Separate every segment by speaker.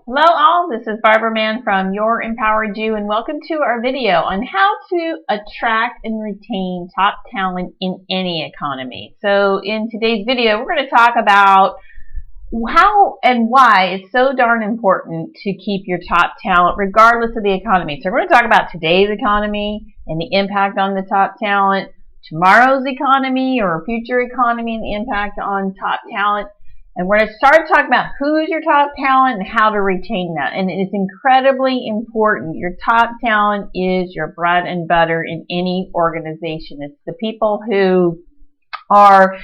Speaker 1: Hello all, this is Barbara Mann from Your Empowered You, and welcome to our video on how to attract and retain top talent in any economy. So in today's video, we're going to talk about how and why it's so darn important to keep your top talent regardless of the economy. So we're going to talk about today's economy and the impact on the top talent, tomorrow's economy or future economy and the impact on top talent. And we're going to start talking about who's your top talent and how to retain that. And it's incredibly important. Your top talent is your bread and butter in any organization. It's the people who are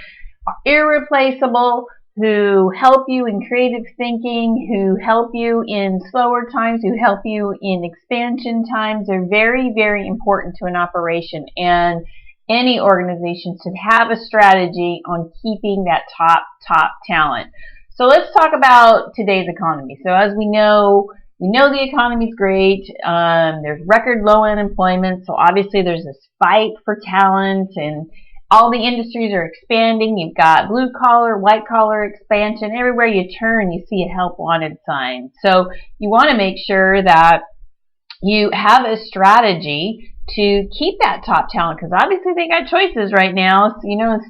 Speaker 1: irreplaceable, who help you in creative thinking, who help you in slower times, who help you in expansion times. They're very, very important to an operation. And any organization should have a strategy on keeping that top talent. So let's talk about today's economy. So as we know the economy's great. There's record low unemployment. So obviously there's this fight for talent and all the industries are expanding. You've got blue collar, white collar expansion. Everywhere you turn, you see a help wanted sign. So you want to make sure that you have a strategy to keep that top talent, because obviously they got choices right now,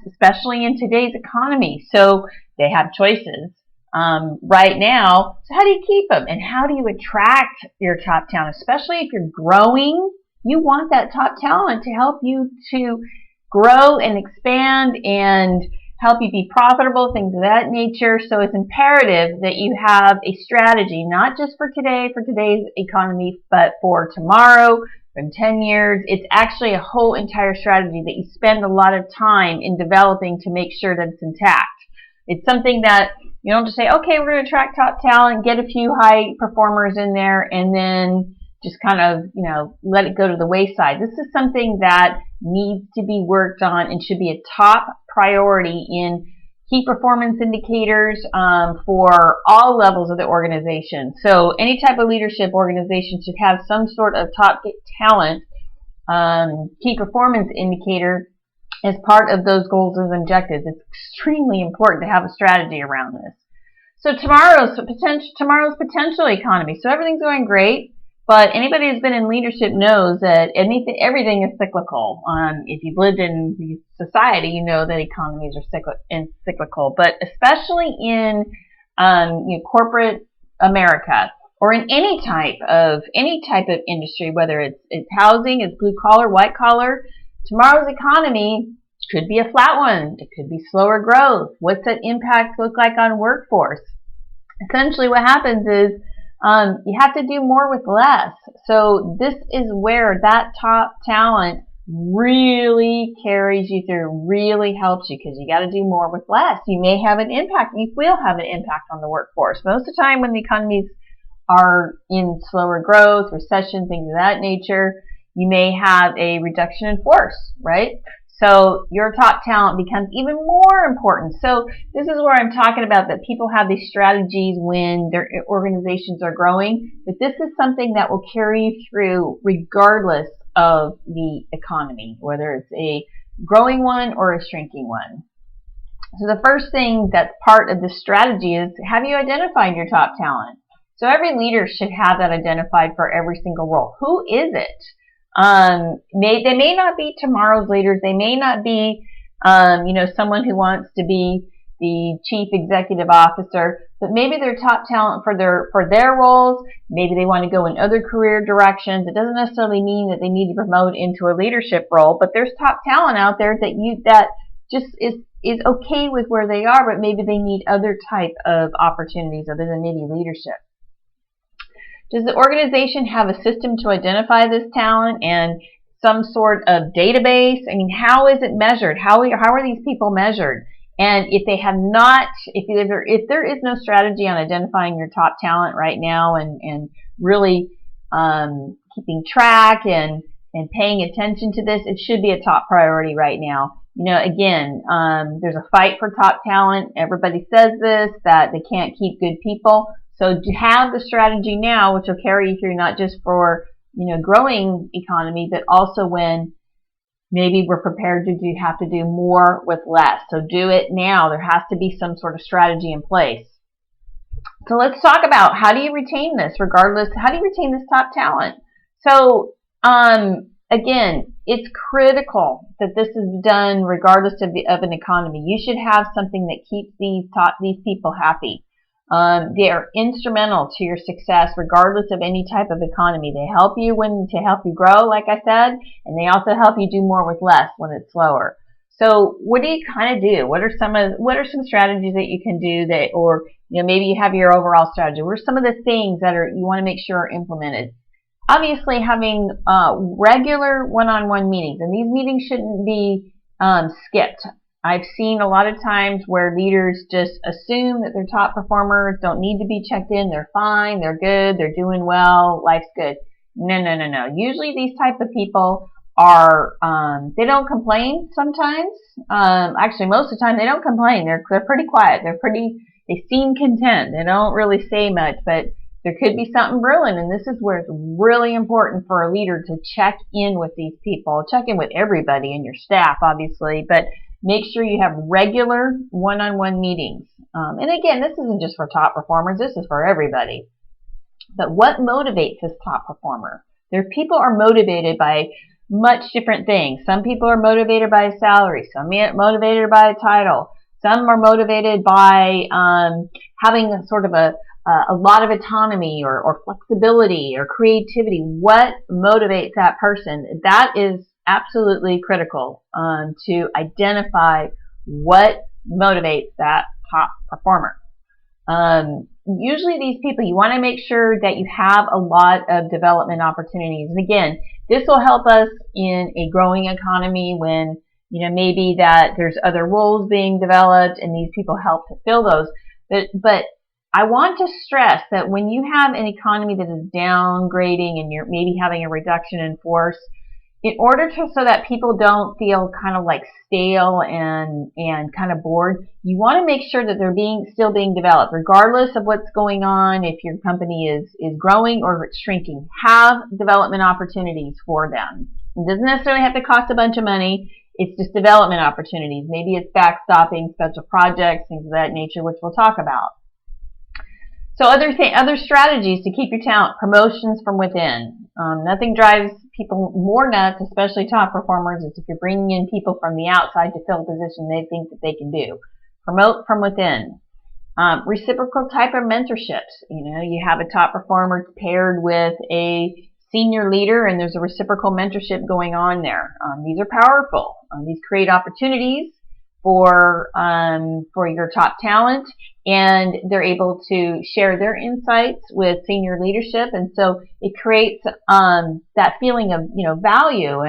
Speaker 1: especially in today's economy. So they have choices right now. So how do you keep them, and how do you attract your top talent? Especially if you're growing, you want that top talent to help you to grow and expand and help you be profitable, things of that nature. So it's imperative that you have a strategy, not just for today, for today's economy, but for tomorrow, in 10 years. It's actually a whole entire strategy that you spend a lot of time in developing to make sure that it's intact. It's something that you don't just say, okay, we're going to attract top talent, get a few high performers in there, and then just kind of, let it go to the wayside. This is something that needs to be worked on and should be a top priority in key performance indicators for all levels of the organization. So any type of leadership organization should have some sort of top talent key performance indicator as part of those goals and objectives. It's extremely important to have a strategy around this. So tomorrow's potential economy. So everything's going great. But anybody who's been in leadership knows that everything is cyclical. If you've lived in society, you know that economies are cyclical. But especially in corporate America, or in any type of industry, whether it's housing, it's blue collar, white collar, tomorrow's economy could be a flat one. It could be slower growth. What's that impact look like on workforce? Essentially, what happens is you have to do more with less. So this is where that top talent really carries you through, really helps you, because you got to do more with less. You may have an impact. You will have an impact on the workforce. Most of the time when the economies are in slower growth, recession, things of that nature, you may have a reduction in force, right? So your top talent becomes even more important. So this is where I'm talking about that people have these strategies when their organizations are growing, but this is something that will carry you through regardless of the economy, whether it's a growing one or a shrinking one. So the first thing that's part of this strategy is, have you identified your top talent? So every leader should have that identified for every single role. Who is it? They may not be tomorrow's leaders. They may not be, someone who wants to be the chief executive officer, but maybe they're top talent for their roles. Maybe they want to go in other career directions. It doesn't necessarily mean that they need to promote into a leadership role, but there's top talent out there that just is okay with where they are, but maybe they need other type of opportunities other than maybe leadership. Does the organization have a system to identify this talent and some sort of database? I mean, how is it measured? How are these people measured? And if they have not, if there is no strategy on identifying your top talent right now and really keeping track and paying attention to this, it should be a top priority right now. Again, there's a fight for top talent. Everybody says this, that they can't keep good people. So to have the strategy now, which will carry you through not just for, growing economy, but also when maybe we're prepared to have to do more with less. So do it now. There has to be some sort of strategy in place. So let's talk about how do you retain this regardless, how do you retain this top talent? So again, it's critical that this is done regardless of an economy. You should have something that keeps these people happy. They are instrumental to your success regardless of any type of economy. They help you to help you grow, like I said, and they also help you do more with less when it's slower. So what do you kind of do? What are some strategies that you can do or maybe you have your overall strategy. What are some of the things that you want to make sure are implemented? Obviously, having regular one-on-one meetings, and these meetings shouldn't be skipped. I've seen a lot of times where leaders just assume that their top performers don't need to be checked in. They're fine. They're good. They're doing well. Life's good. No, no, no, no. Usually these type of people are, they don't complain sometimes. Actually, most of the time they don't complain. They're pretty quiet. They seem content. They don't really say much, but there could be something brewing, and this is where it's really important for a leader to check in with these people. Check in with everybody in your staff, obviously, but make sure you have regular one-on-one meetings. And again, this isn't just for top performers. This is for everybody. But what motivates this top performer? People are motivated by much different things. Some people are motivated by a salary. Some are motivated by a title. Some are motivated by having sort of a lot of autonomy or flexibility or creativity. What motivates that person? That is absolutely critical to identify what motivates that top performer. Usually these people, you want to make sure that you have a lot of development opportunities. And again, this will help us in a growing economy when, maybe that there's other roles being developed and these people help to fill those. But I want to stress that when you have an economy that is downgrading and you're maybe having a reduction in force, in order so that people don't feel kind of like stale and kind of bored, you want to make sure that they're still being developed, regardless of what's going on. If your company is growing or if it's shrinking, have development opportunities for them. It doesn't necessarily have to cost a bunch of money. It's just development opportunities. Maybe it's backstopping special projects, things of that nature, which we'll talk about. So other strategies to keep your talent: promotions from within. Nothing drives people more nuts, especially top performers, is if you're bringing in people from the outside to fill a position they think that they can do. Promote from within. Reciprocal type of mentorships. You have a top performer paired with a senior leader, and there's a reciprocal mentorship going on there. These are powerful. These create opportunities for your top talent, and they're able to share their insights with senior leadership, and so it creates that feeling of value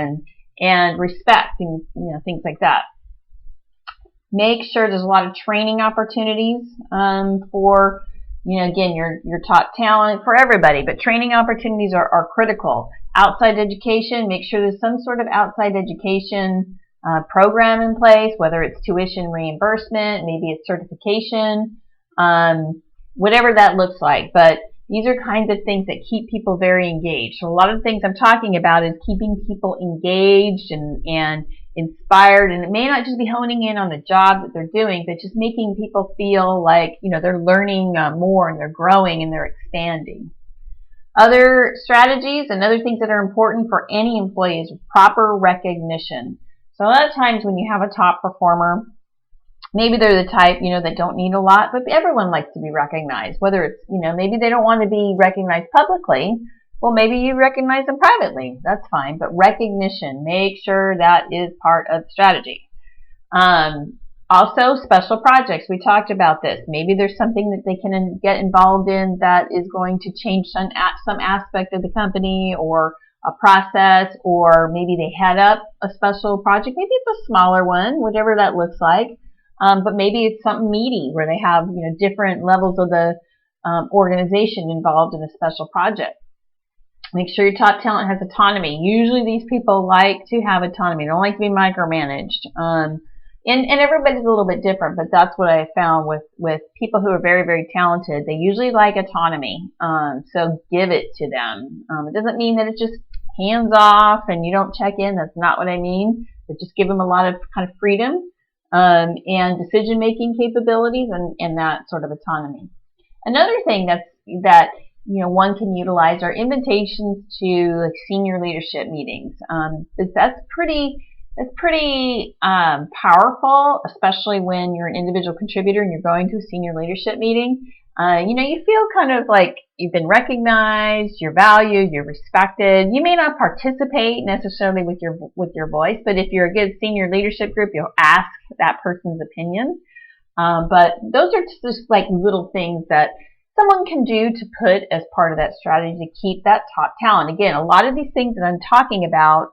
Speaker 1: and respect and things like that. Make sure there's a lot of training opportunities for again your top talent, for everybody, but training opportunities are critical. Outside education, make sure there's some sort of outside education program in place, whether it's tuition reimbursement, maybe it's certification, whatever that looks like. But these are kinds of things that keep people very engaged. So a lot of the things I'm talking about is keeping people engaged and inspired, and it may not just be honing in on the job that they're doing, but just making people feel like they're learning more and they're growing and they're expanding. Other strategies and other things that are important for any employee is proper recognition. So a lot of times when you have a top performer, maybe they're the type, that don't need a lot, but everyone likes to be recognized. Whether it's, maybe they don't want to be recognized publicly. Well, maybe you recognize them privately. That's fine. But recognition, make sure that is part of the strategy. Also, special projects. We talked about this. Maybe there's something that they can get involved in that is going to change some aspect of the company or a process, or maybe they head up a special project. Maybe it's a smaller one, whatever that looks like. But maybe it's something meaty where they have different levels of the organization involved in a special project. Make sure your top talent has autonomy. Usually these people like to have autonomy. They don't like to be micromanaged. And everybody's a little bit different, but that's what I found with people who are very, very talented. They usually like autonomy. So give it to them. It doesn't mean that it's just hands off and you don't check in. That's not what I mean. But just give them a lot of kind of freedom and decision-making capabilities and that sort of autonomy. Another thing that one can utilize are invitations to like senior leadership meetings. That's pretty powerful, especially when you're an individual contributor and you're going to a senior leadership meeting. You feel kind of like you've been recognized, you're valued, you're respected. You may not participate necessarily with your voice, but if you're a good senior leadership group, you'll ask that person's opinion. But those are just like little things that someone can do to put as part of that strategy to keep that top talent. Again, a lot of these things that I'm talking about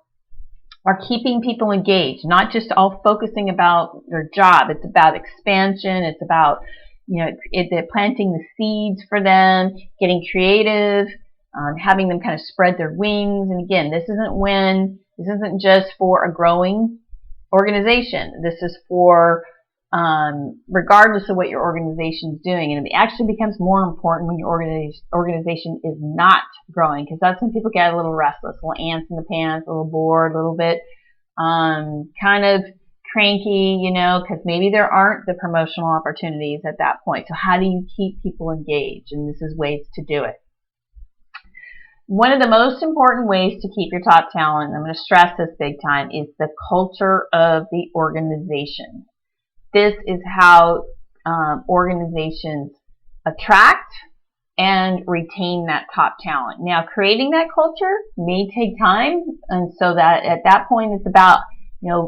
Speaker 1: are keeping people engaged, not just all focusing about their job. It's about expansion. It's about, planting the seeds for them, getting creative, having them kind of spread their wings. And again, this isn't just for a growing organization. This is for regardless of what your organization is doing. And it actually becomes more important when your organization is not growing, because that's when people get a little restless, a little ants in the pants, a little bored, a little bit kind of cranky, because maybe there aren't the promotional opportunities at that point. So how do you keep people engaged? And this is ways to do it. One of the most important ways to keep your top talent, and I'm going to stress this big time, is the culture of the organization. This is how organizations attract and retain that top talent. Now, creating that culture may take time, and so that at that point it's about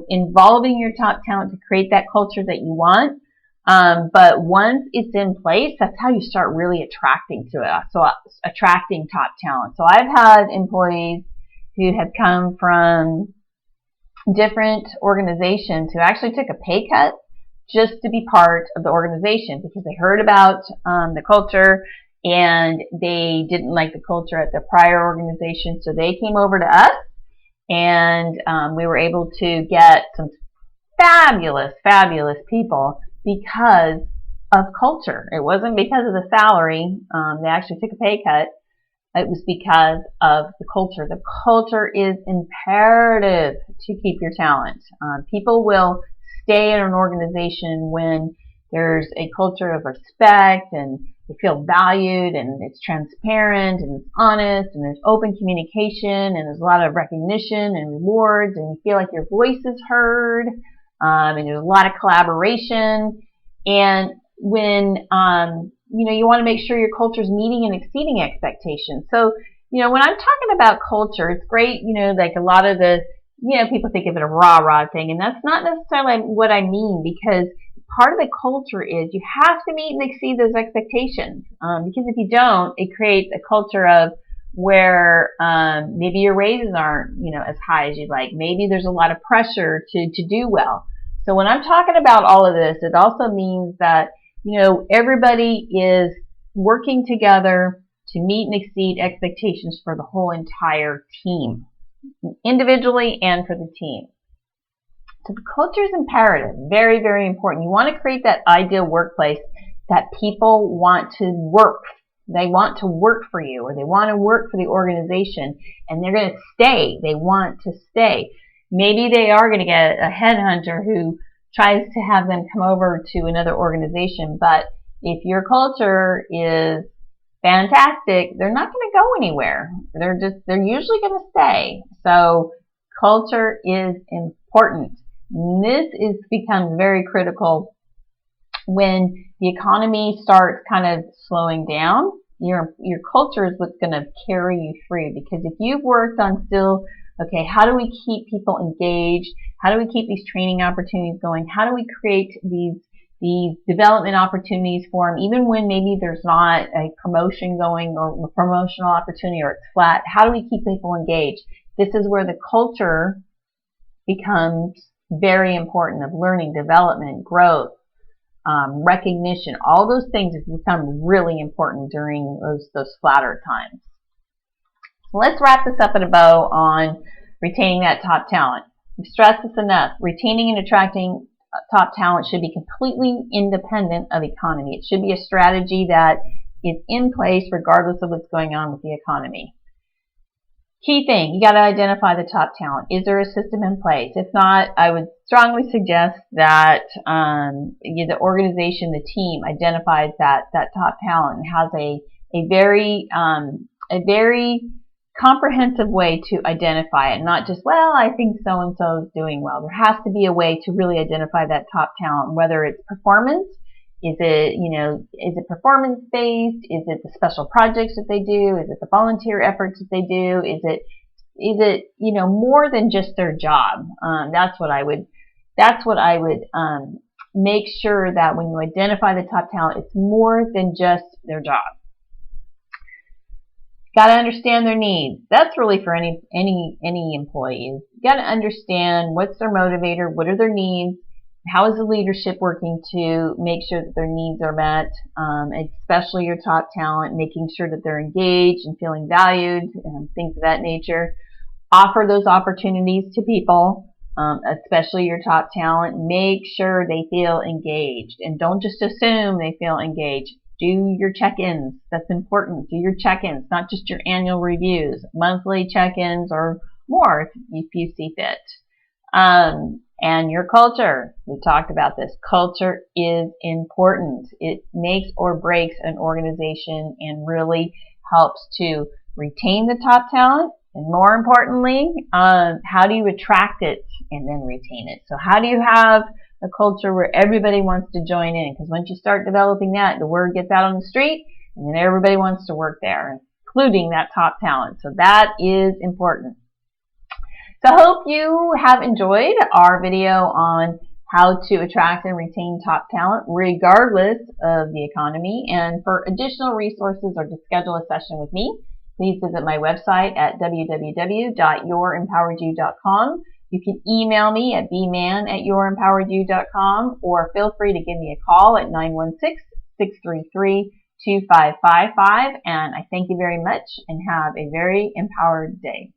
Speaker 1: involving your top talent to create that culture that you want. But once it's in place, that's how you start really attracting to it. So attracting top talent. So I've had employees who have come from different organizations who actually took a pay cut just to be part of the organization because they heard about the culture and they didn't like the culture at their prior organization. So they came over to us and we were able to get some fabulous, fabulous people because of culture. It wasn't because of the salary. They actually took a pay cut. It was because of the culture. The culture is imperative to keep your talent. People will stay in an organization when there's a culture of respect and they feel valued and it's transparent and it's honest and there's open communication and there's a lot of recognition and rewards and you feel like your voice is heard and there's a lot of collaboration. And when you want to make sure your culture is meeting and exceeding expectations. So when I'm talking about culture, it's great, like a lot of the people think of it a rah-rah thing, and that's not necessarily what I mean, because part of the culture is you have to meet and exceed those expectations. Because if you don't, it creates a culture of where maybe your raises aren't, as high as you'd like. Maybe there's a lot of pressure to do well. So when I'm talking about all of this, it also means that, everybody is working together to meet and exceed expectations for the whole entire team, individually and for the team. So the culture is imperative, very, very important. You want to create that ideal workplace that people want to work. They want to work for you or they want to work for the organization and they're going to stay. They want to stay. Maybe they are going to get a headhunter who tries to have them come over to another organization, but if your culture is fantastic, they're not going to go anywhere. They're usually going to stay. So culture is important. This becomes very critical when the economy starts kind of slowing down. Your culture is what's going to carry you through, because if you've worked on still, okay, how do we keep people engaged? How do we keep these training opportunities going? How do we create these development opportunities for them, even when maybe there's not a promotion going or a promotional opportunity or it's flat? How do we keep people engaged? This is where the culture becomes very important, of learning, development, growth, recognition. All those things have become really important during those flatter times. So let's wrap this up in a bow on retaining that top talent. We've stressed this enough. Retaining and attracting top talent should be completely independent of economy. It should be a strategy that is in place regardless of what's going on with the economy. Key thing, you got to identify the top talent. Is there a system in place? If not, I would strongly suggest that the organization, the team, identifies that top talent and has a very comprehensive way to identify it. Not just, well, I think so and so is doing well. There has to be a way to really identify that top talent, whether it's performance. Is it performance based? Is it the special projects that they do? Is it the volunteer efforts that they do? Is it more than just their job? That's what I would make sure that when you identify the top talent, it's more than just their job. Got to understand their needs. That's really for any employees. You got to understand what's their motivator, what are their needs. How is the leadership working to make sure that their needs are met, especially your top talent, making sure that they're engaged and feeling valued and things of that nature. Offer those opportunities to people, especially your top talent. Make sure they feel engaged and don't just assume they feel engaged. Do your check-ins. That's important. Do your check-ins, not just your annual reviews, monthly check-ins or more if you see fit. And your culture. We talked about this. Culture is important. It makes or breaks an organization and really helps to retain the top talent. And more importantly, how do you attract it and then retain it? So how do you have a culture where everybody wants to join in? Because once you start developing that, the word gets out on the street and then everybody wants to work there, including that top talent. So that is important. So I hope you have enjoyed our video on how to attract and retain top talent regardless of the economy. And for additional resources or to schedule a session with me, please visit my website at www.youремpoweredyou.com. You can email me at bman@youремpoweredyou.com or feel free to give me a call at 916-633-2555. And I thank you very much and have a very empowered day.